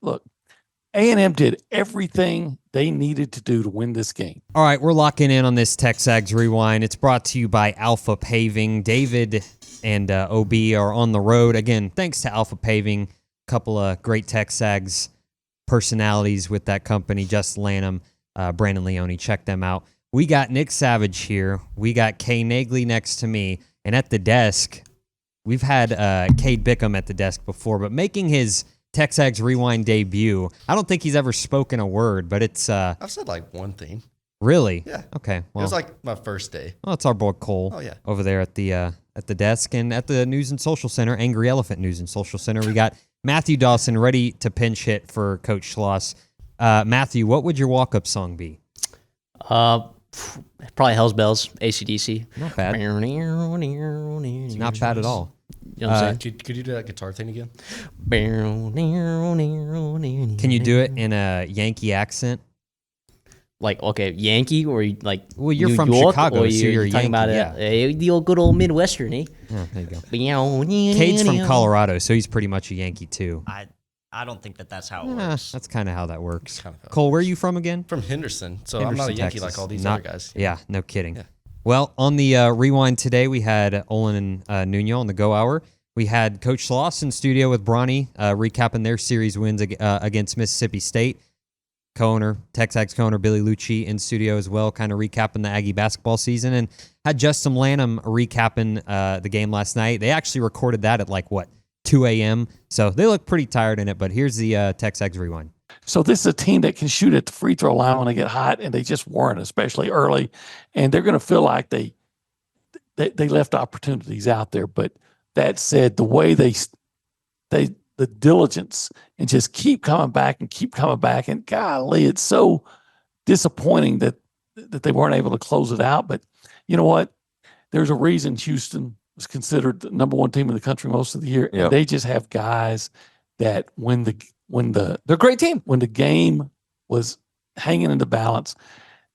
look, A&M did everything they needed to do to win this game. All right, we're locking in on this TexAgs Rewind. It's brought to you by Alpha Paving. David and OB are on the road. Again, thanks to Alpha Paving. A couple of great TexAgs personalities with that company, Justin Lanham, Brandon Leone. Check them out. We got Nick Savage here. We got Kay Nagley next to me. And at the desk, we've had Cade Bickham at the desk before, but making his TexAgs Rewind debut, I don't think he's ever spoken a word, but it's... I've said like one thing. Really? Yeah. Okay. It Well, was like my first day. well, it's our boy Cole over there at the desk, and at the News and Social Center, Angry Elephant News and Social Center, we got Matthew Dawson ready to pinch hit for Coach Schloss. Matthew, what would your walk-up song be? Probably Hell's Bells, AC/DC. Not bad. Not bad at all. You know what I'm saying? Could you do that guitar thing again? Can you do it in a Yankee accent? Like, okay, Yankee or like Well, you're New from York, Chicago, or so you're a talking about Yankee, the old good old Midwestern, eh? Oh, there you go. Cade's from Colorado, so he's pretty much a Yankee too. I don't think that's how it works. That's kind of how that works. Kind of how it Cole, where are you from again? From Henderson, so I'm not a Henderson, Yankee Texas. like all these Not- other guys. Yeah, no kidding. Yeah. Well, on the Rewind today, we had Olin and Nuno on the Go Hour. We had Coach Schloss in studio with Bronny recapping their series wins against Mississippi State. Co-owner, TexAgs co-owner Billy Liucci in studio as well, kind of recapping the Aggie basketball season, and had Justin Lanham recapping the game last night. They actually recorded that at 2 a.m., so they look pretty tired in it, but here's the TexAgs Rewind. So this is a team that can shoot at the free throw line when they get hot, and they just weren't, especially early. And they're going to feel like they left opportunities out there. But that said, the way the diligence and just keep coming back, and golly, it's so disappointing that they weren't able to close it out. But you know what? There's a reason Houston was considered the number one team in the country most of the year. Yep. And they just have guys that when They're a great team. the game was hanging in the balance,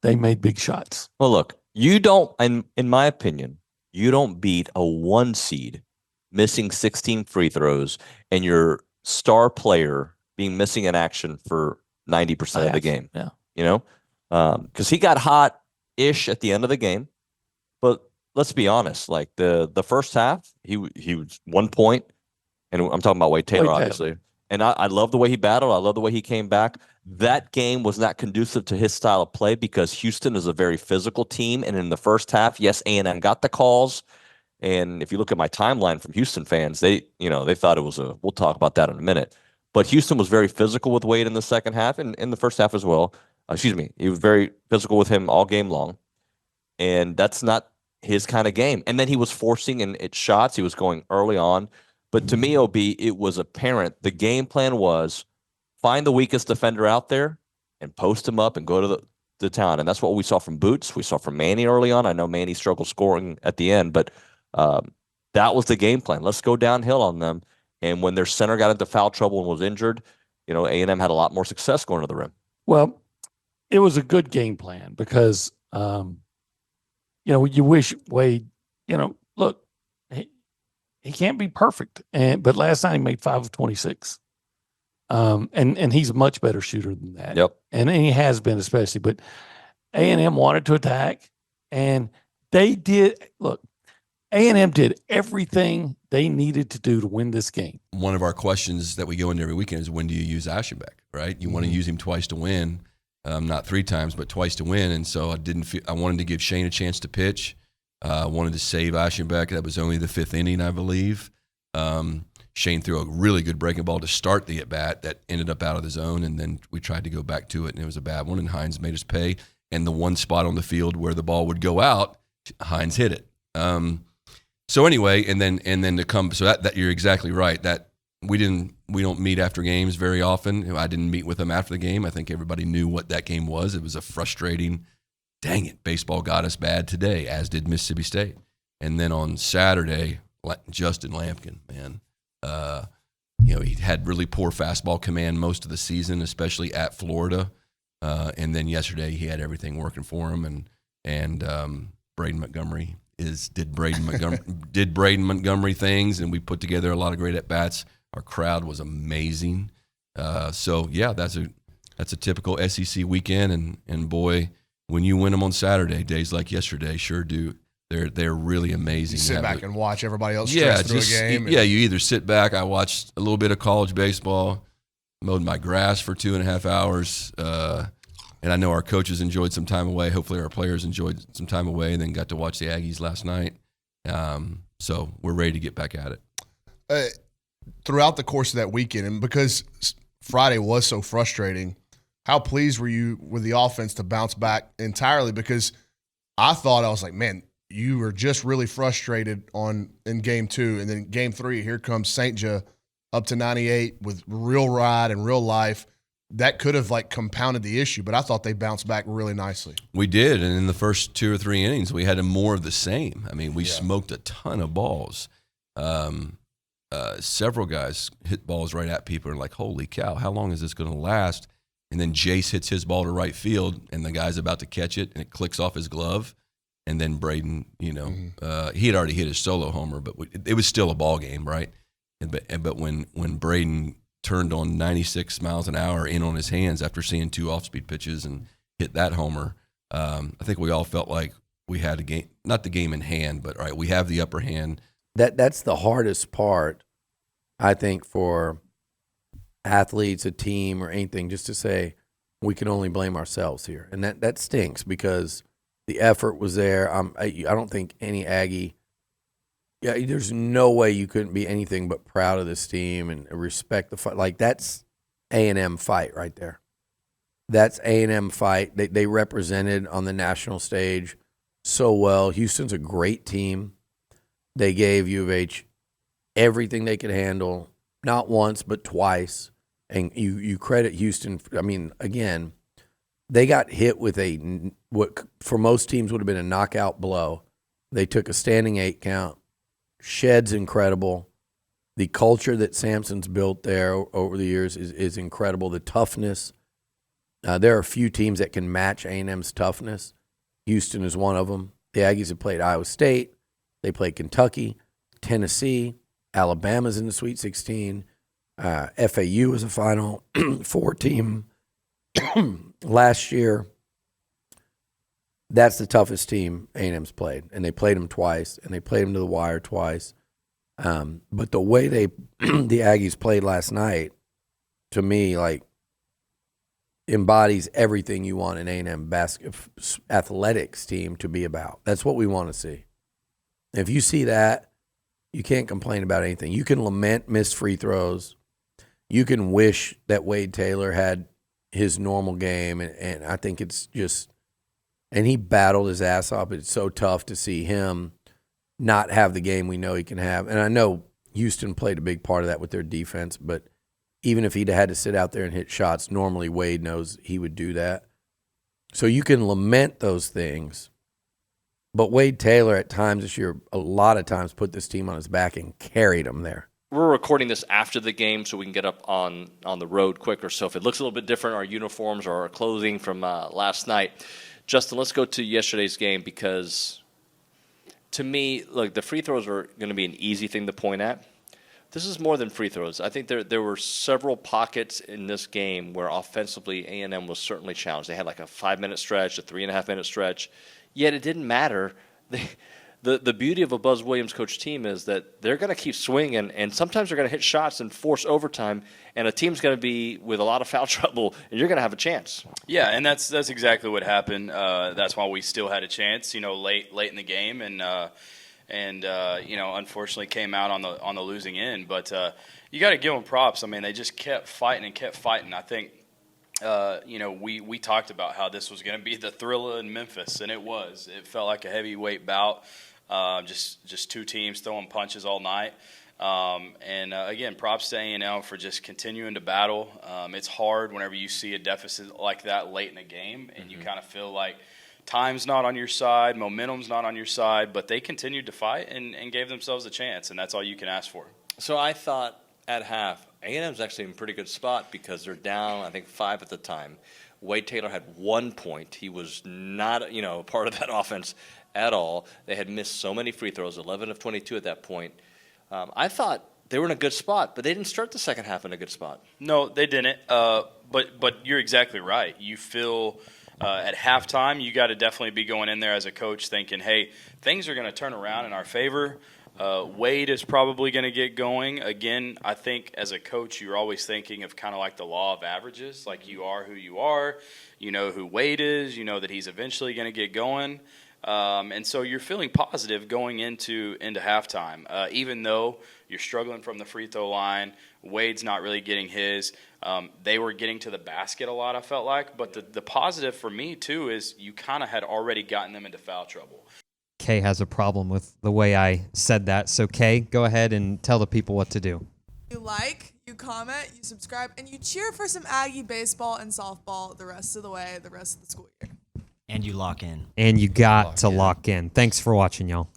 they made big shots. Well, look, you don't, in my opinion, you don't beat a 1 seed missing 16 free throws and your star player being missing in action for 90% of the game. Yeah. You know, because he got hot-ish at the end of the game, but let's be honest, like the first half, he was 1 point, and I'm talking about Wade Taylor, obviously. And I love the way he battled. I love the way he came back. That game was not conducive to his style of play because Houston is a very physical team. And in the first half, yes, A&M got the calls. And if you look at my timeline from Houston fans, they thought it was we'll talk about that in a minute. But Houston was very physical with Wade in the second half and in the first half as well. He was very physical with him all game long. And that's not his kind of game. And then he was forcing and shots. He was going early on. But to me, OB, it was apparent the game plan was find the weakest defender out there and post him up and go to the town. And that's what we saw from Boots. We saw from Manny early on. I know Manny struggled scoring at the end, but that was the game plan. Let's go downhill on them. And when their center got into foul trouble and was injured, A&M had a lot more success going to the rim. Well, it was a good game plan because, you wish Wade, look, he can't be perfect. But last night he made 5 of 26. And he's a much better shooter than that. Yep. And he has been especially. But A&M wanted to attack, and they did. Look, A&M did everything they needed to do to win this game. One of our questions that we go into every weekend is when do you use Aschenbeck, right? You want to use him twice to win, not 3 times, but twice to win. And so I wanted to give Shane a chance to pitch. Wanted to save Aschenbeck. That was only the 5th inning, I believe. Shane threw a really good breaking ball to start the at-bat that ended up out of the zone, and then we tried to go back to it, and it was a bad one, and Hines made us pay. And the one spot on the field where the ball would go out, Hines hit it. So anyway, and then to come, so that you're exactly right. That we don't meet after games very often. I didn't meet with them after the game. I think everybody knew what that game was. It was a frustrating, dang it, baseball got us bad today, as did Mississippi State. And then on Saturday, Justin Lanham, man, he had really poor fastball command most of the season, especially at Florida. And then yesterday he had everything working for him, and Braden Montgomery did Braden Montgomery things, and we put together a lot of great at bats. Our crowd was amazing. So yeah, that's a typical SEC weekend, and boy, when you win them on Saturday, days like yesterday sure do. They're really amazing. You sit back and watch everybody else yeah, stress through a game. yeah. You either sit back. I watched a little bit of college baseball, mowed my grass for 2.5 hours, and I know our coaches enjoyed some time away. Hopefully, our players enjoyed some time away, and then got to watch the Aggies last night. So we're ready to get back at it. Throughout the course of that weekend, and because Friday was so frustrating, how pleased were you with the offense to bounce back entirely? Because I was like, man, you were just really frustrated in game 2, and then game 3, here comes St. Joe up to 98 with real ride and real life. That could have compounded the issue, but I thought they bounced back really nicely. We did, and in the first 2 or 3 innings, we had more of the same. I mean, we smoked a ton of balls. Several guys hit balls right at people and holy cow, how long is this going to last? And then Jace hits his ball to right field, and the guy's about to catch it, and it clicks off his glove. And then Braden, he had already hit his solo homer, but it was still a ball game, right? But when Braden turned on 96 miles an hour in on his hands after seeing 2 off-speed pitches and hit that homer, I think we all felt like we had a game, not the game in hand, but all right, we have the upper hand. That's the hardest part, I think, for athletes, a team, or anything, just to say we can only blame ourselves here, and that stinks because the effort was there. I don't think any Aggie. Yeah, there's no way you couldn't be anything but proud of this team and respect the fight. That's A&M fight right there. That's A&M fight. They represented on the national stage so well. Houston's a great team. They gave U of H everything they could handle, not once but twice. And you credit Houston. I mean, again, they got hit with what for most teams would have been a knockout blow. They took a standing 8 count. Shed's incredible. The culture that Sampson's built there over the years is incredible. The toughness. There are a few teams that can match A&M's toughness. Houston is one of them. The Aggies have played Iowa State. They played Kentucky, Tennessee. Alabama's in the Sweet 16. FAU is a Final Four team last year. That's the toughest team A&M's played, and they played them twice, and they played them to the wire twice. But the way the Aggies played last night, to me, embodies everything you want an A&M athletics team to be about. That's what we want to see. If you see that, you can't complain about anything. You can lament missed free throws. You can wish that Wade Taylor had his normal game, and I think it's just – and he battled his ass off. It's so tough to see him not have the game we know he can have. And I know Houston played a big part of that with their defense, but even if he'd had to sit out there and hit shots, normally Wade knows he would do that. So you can lament those things. But Wade Taylor at times this year, a lot of times, put this team on his back and carried them there. We're recording this after the game so we can get up on the road quicker. So if it looks a little bit different, our uniforms or our clothing from last night. Justin, let's go to yesterday's game because, to me, look, the free throws are going to be an easy thing to point at. This is more than free throws. I think there were several pockets in this game where offensively A&M was certainly challenged. They had a 5-minute stretch, a 3.5-minute stretch, yet it didn't matter. The beauty of a Buzz Williams coach team is that they're going to keep swinging, and sometimes they're going to hit shots and force overtime, and a team's going to be with a lot of foul trouble, and you're going to have a chance. Yeah, and that's exactly what happened. That's why we still had a chance, late in the game, and unfortunately came out on the losing end. But you got to give them props. I mean, they just kept fighting and kept fighting. I think. We talked about how this was going to be the Thrilla in Memphis, and it was. It felt like a heavyweight bout, just 2 teams throwing punches all night. Again, props to A&M for just continuing to battle. It's hard whenever you see a deficit like that late in a game, and you kind of feel like time's not on your side, momentum's not on your side, but they continued to fight and gave themselves a chance, and that's all you can ask for. So I thought at half, A&M's actually in a pretty good spot because they're down, I think, 5 at the time. Wade Taylor had 1 point. He was not, part of that offense at all. They had missed so many free throws, 11 of 22 at that point. I thought they were in a good spot, but they didn't start the second half in a good spot. No, they didn't. But you're exactly right. You feel at halftime, you got to definitely be going in there as a coach thinking, hey, things are going to turn around in our favor. Wade is probably going to get going. Again, I think as a coach, you're always thinking of kind of like the law of averages. Like you are who you are. You know who Wade is. You know that he's eventually going to get going. And so you're feeling positive going into halftime. Even though you're struggling from the free throw line, Wade's not really getting his. They were getting to the basket a lot, I felt like. But the positive for me, too, is you kind of had already gotten them into foul trouble. Kay has a problem with the way I said that. So, Kay, go ahead and tell the people what to do. You like, you comment, you subscribe, and you cheer for some Aggie baseball and softball the rest of the way, the rest of the school year. And you lock in. And you got to lock in. Thanks for watching, y'all.